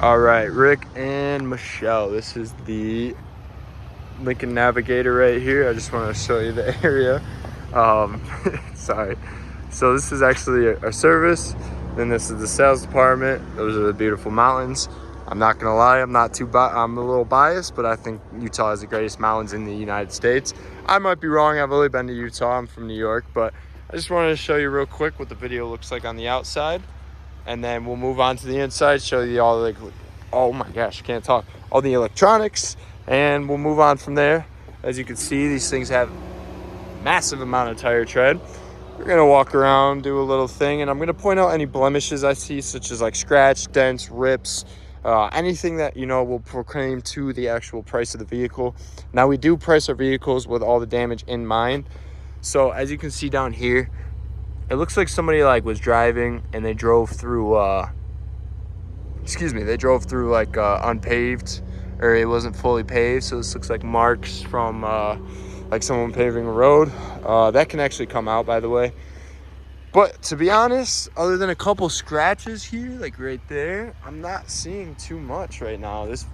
All right, Rick and Michelle. This is the Lincoln Navigator right here. I just want to show you the area. Sorry. So this is actually our service. Then this is the sales department. Those are the beautiful mountains. I'm not gonna lie, I'm a little biased, but I think Utah is the greatest mountains in the United States. I might be wrong. I've only been to Utah. I'm from New York, but I just wanted to show you real quick what the video looks like on the outside. And then we'll move on to the inside, show you all the, oh my gosh, I can't talk, all the electronics, and we'll move on from there. As you can see, these things have massive amount of tire tread. We're gonna walk around, do a little thing, and I'm gonna point out any blemishes I see, such as like scratch, dents, rips, anything that, you know, will proclaim to the actual price of the vehicle. Now, we do price our vehicles with all the damage in mind. So as you can see down here, it looks like somebody was driving and they drove through unpaved, or it wasn't fully paved. So this looks like marks from like someone paving a road. That can actually come out, by the way. But to be honest, other than a couple scratches here, like right there, I'm not seeing too much right now. This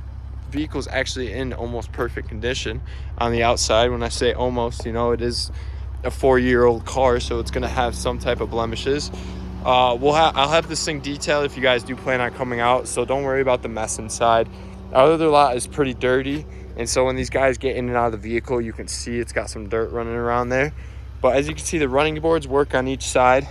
vehicle's actually in almost perfect condition on the outside. When I say almost, you know, it is a 4-year-old car, so it's gonna have some type of blemishes. I'll have this thing detailed if you guys do plan on coming out, so don't worry about the mess inside. Our other lot is pretty dirty, and so when these guys get in and out of the vehicle, you can see it's got some dirt running around there. But as you can see, the running boards work on each side.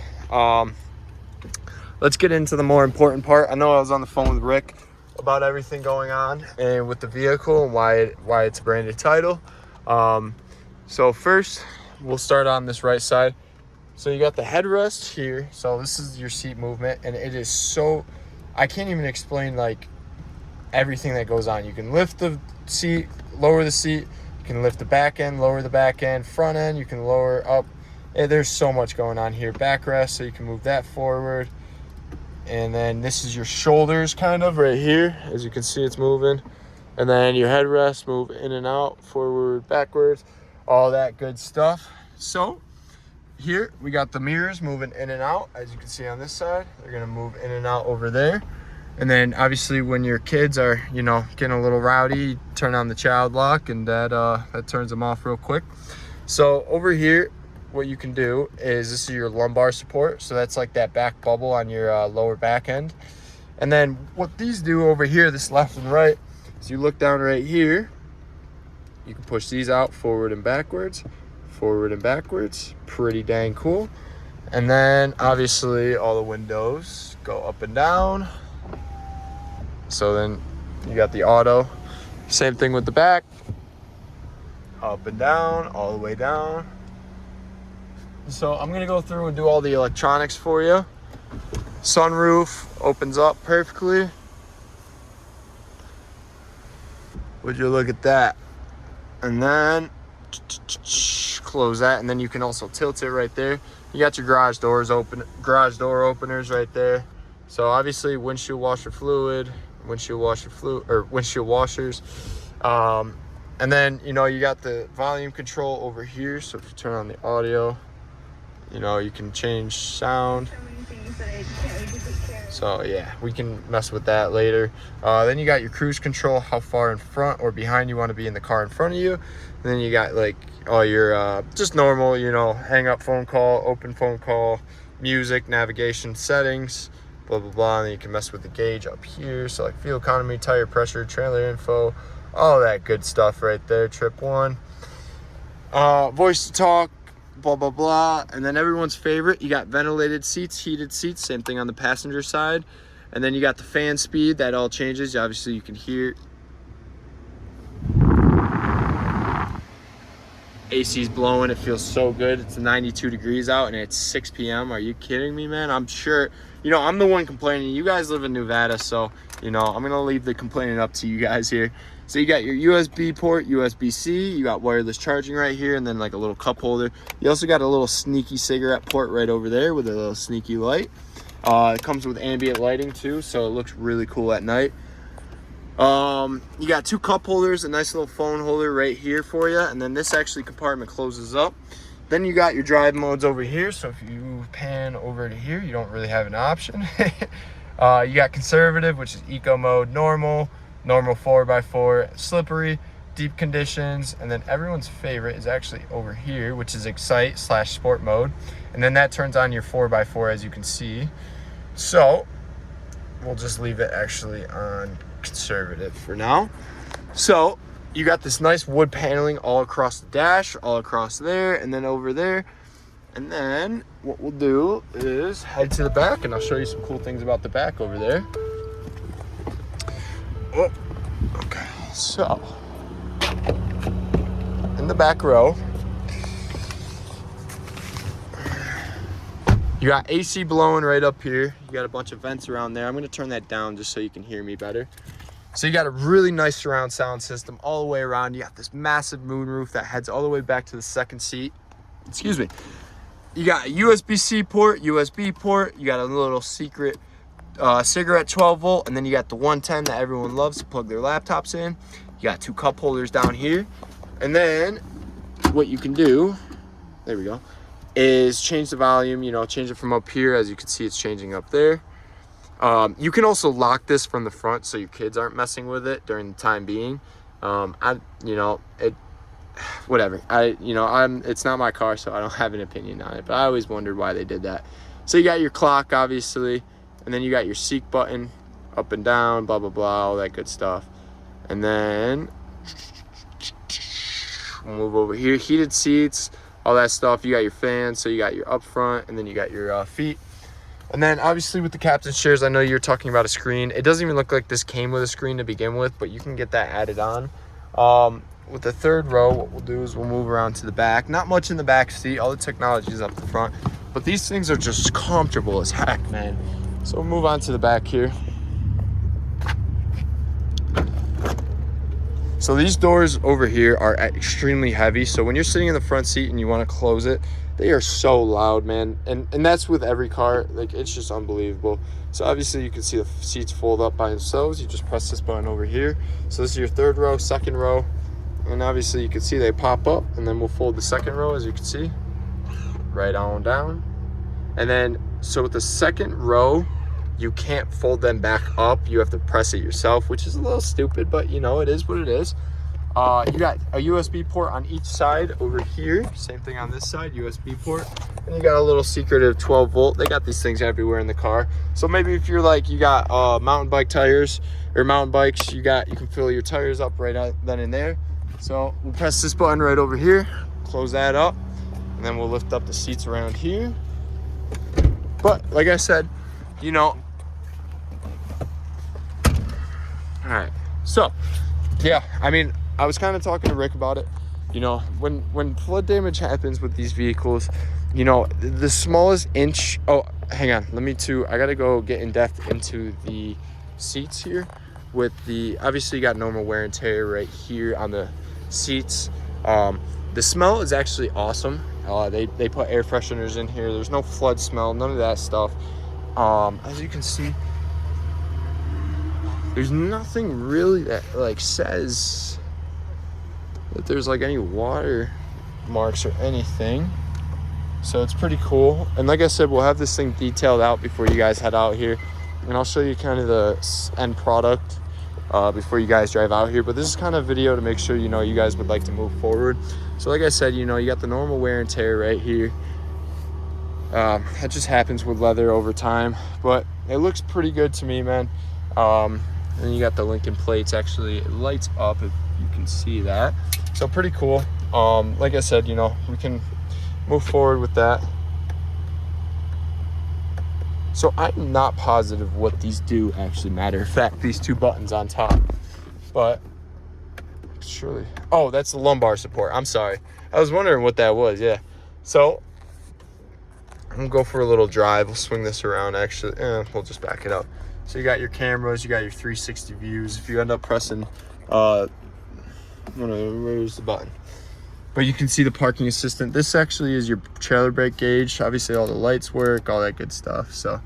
Let's get into the more important part. I know I was on the phone with Rick about everything going on and with the vehicle and why it's a branded title. So first, we'll start on this right side. So you got the headrest here. So this is your seat movement, and it is so, I can't even explain like everything that goes on. You can lift the seat, lower the seat. You can lift the back end, lower the back end, front end. You can lower up. There's so much going on here. Backrest, so you can move that forward. And then this is your shoulders kind of right here. As you can see, it's moving. And then your headrest, move in and out, forward, backwards, all that good stuff. So here we got the mirrors moving in and out. As you can see on this side, they're gonna move in and out over there. And then obviously when your kids are, you know, getting a little rowdy, turn on the child lock, and that turns them off real quick. So over here, what you can do is, this is your lumbar support. So that's like that back bubble on your lower back end. And then what these do over here, this left and right, is you look down right here, you can push these out forward and backwards, pretty dang cool. And then obviously all the windows go up and down. So then you got the auto, same thing with the back, up and down, all the way down. So I'm gonna go through and do all the electronics for you. Sunroof opens up perfectly. Would you look at that? And then close that, and then you can also tilt it right there. You got your garage door openers right there. So obviously windshield washers. And then, you know, you got the volume control over here. So if you turn on the audio, you know, you can change sound. So yeah, we can mess with that later. Then you got your cruise control, how far in front or behind you want to be in the car in front of you. And then you got like all your just normal, you know, hang up phone call, open phone call, music, navigation settings, blah blah blah. And then you can mess with the gauge up here, so like fuel economy, tire pressure, trailer info, all that good stuff right there. Trip 1, voice to talk, blah blah blah. And then everyone's favorite, you got ventilated seats, heated seats, same thing on the passenger side. And then you got the fan speed, that all changes. Obviously you can hear AC's blowing. It feels so good. It's 92 degrees out and it's 6 p.m. Are you kidding me, man? I'm sure, you know, I'm the one complaining. You guys live in Nevada, so, you know, I'm gonna leave the complaining up to you guys here. So you got your USB port, USB-C, you got wireless charging right here, and then like a little cup holder. You also got a little sneaky cigarette port right over there with a little sneaky light. It comes with ambient lighting too, so it looks really cool at night. You got 2 cup holders, a nice little phone holder right here for you, and then this actually compartment closes up. Then you got your drive modes over here, so if you pan over to here, you don't really have an option. You got conservative, which is eco mode, normal 4x4, slippery, deep conditions, and then everyone's favorite is actually over here, which is excite / sport mode. And then that turns on your 4x4, as you can see. So we'll just leave it actually on conservative for now. So you got this nice wood paneling all across the dash, all across there, and then over there. And then what we'll do is head to the back, and I'll show you some cool things about the back over there. Oh, okay. So in the back row, you got AC blowing right up here. You got a bunch of vents around there. I'm going to turn that down just so you can hear me better. So you got a really nice surround sound system all the way around. You got this massive moonroof that heads all the way back to the second seat. Excuse me. You got a USB-C port, USB port. You got a little secret cigarette 12 volt. And then you got the 110 that everyone loves to plug their laptops in. You got 2 cup holders down here. And then what you can do, there we go, is change the volume, change it from up here. As you can see, it's changing up there. You can also lock this from the front so your kids aren't messing with it during the time being. Whatever. It's not my car, so I don't have an opinion on it, but I always wondered why they did that. So you got your clock, obviously, and then you got your seek button, up and down, blah, blah, blah, all that good stuff. And then we'll move over here, heated seats, all that stuff. You got your fans, so you got your up front, and then you got your feet. And then obviously with the captain's chairs, I know you're talking about a screen. It doesn't even look like this came with a screen to begin with, but you can get that added on. With the third row, what we'll do is we'll move around to the back. Not much in the back seat. All the technology is up the front, but these things are just comfortable as heck, man. So we'll move on to the back here. So these doors over here are extremely heavy. So when you're sitting in the front seat and you want to close it, they are so loud, man. And that's with every car. Like, it's just unbelievable. So obviously you can see the seats fold up by themselves. You just press this button over here. So this is your third row, second row. And obviously you can see they pop up, and then we'll fold the second row, as you can see, right on down. And then, so with the second row, you can't fold them back up. You have to press it yourself, which is a little stupid, but it is what it is. You got a USB port on each side over here. Same thing on this side, USB port. And you got a little secretive 12 volt. They got these things everywhere in the car. So maybe if you're like, you got mountain bike tires or mountain bikes, you can fill your tires up right then and there. So we'll press this button right over here, close that up, and then we'll lift up the seats around here. But like I said, all right. So yeah, I was kind of talking to Rick about it. When flood damage happens with these vehicles, the smallest inch. Oh, hang on. I gotta go get in depth into the seats here. Obviously you got normal wear and tear right here on the seats. The smell is actually awesome. They put air fresheners in here. There's no flood smell, none of that stuff. As you can see, there's nothing really that says that there's any water marks or anything. So it's pretty cool. And like I said, we'll have this thing detailed out before you guys head out here, and I'll show you kind of the end product before you guys drive out here. But this is kind of a video to make sure you guys would like to move forward. So like I said, you got the normal wear and tear right here. That just happens with leather over time, but it looks pretty good to me, man. And you got the Lincoln plates. Actually, it lights up if you can see that. So pretty cool. Like I said, we can move forward with that. So I'm not positive what these do actually. Matter of fact, these 2 buttons on top, but surely, oh, that's the lumbar support. I'm sorry, I was wondering what that was. Yeah, so I'm gonna go for a little drive. We'll swing this around. Actually, we'll just back it up. So you got your cameras, you got your 360 views. If you end up pressing where's the button, but you can see the parking assistant. This actually is your trailer brake gauge. Obviously all the lights work, all that good stuff. So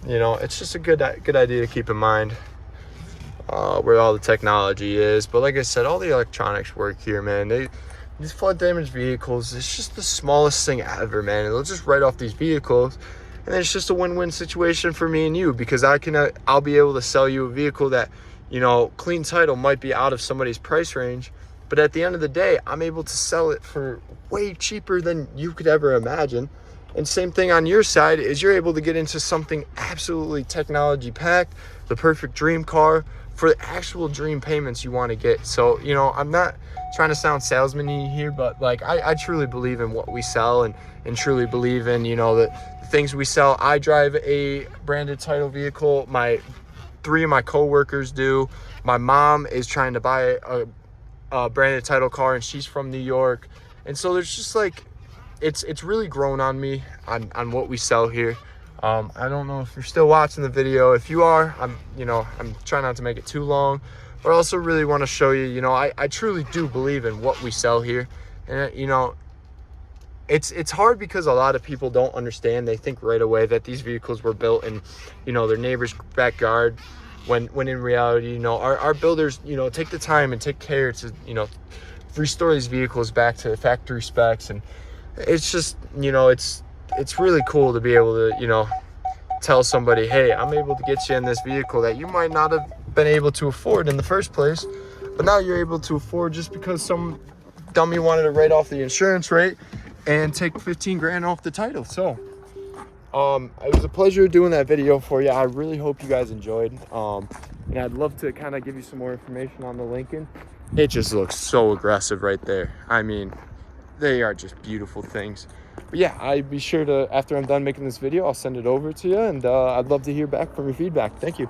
it's just a good idea to keep in mind where all the technology is. But like I said, all the electronics work here, man. These flood damaged vehicles, it's just the smallest thing ever, man. They'll just write off these vehicles And it's just a win-win situation for me and you, because I'll be able to sell you a vehicle that, clean title might be out of somebody's price range, but at the end of the day, I'm able to sell it for way cheaper than you could ever imagine. And same thing on your side is you're able to get into something absolutely technology packed, the perfect dream car for the actual dream payments you want to get. So, I'm not trying to sound salesman-y here, but like I truly believe in what we sell, and truly believe in, the things we sell. I drive a branded title vehicle. Three of my coworkers do. My mom is trying to buy a branded title car, and she's from New York. And so there's just like, it's really grown on me on what we sell here. I don't know if you're still watching the video. If you are, I'm trying not to make it too long, but I also really want to show you, I truly do believe in what we sell here. And, it's hard because a lot of people don't understand. They think right away that these vehicles were built in, their neighbor's backyard, when in reality, our builders, take the time and take care to, restore these vehicles back to factory specs. And it's just, it's really cool to be able to, tell somebody, hey, I'm able to get you in this vehicle that you might not have been able to afford in the first place, but now you're able to afford just because some dummy wanted to write off the insurance rate and take 15 grand off the title. So it was a pleasure doing that video for you. I really hope you guys enjoyed. And I'd love to kind of give you some more information on the Lincoln. It just looks so aggressive right there. I mean, they are just beautiful things. But yeah, I'd be sure to, after I'm done making this video, I'll send it over to you, and I'd love to hear back from your feedback. Thank you.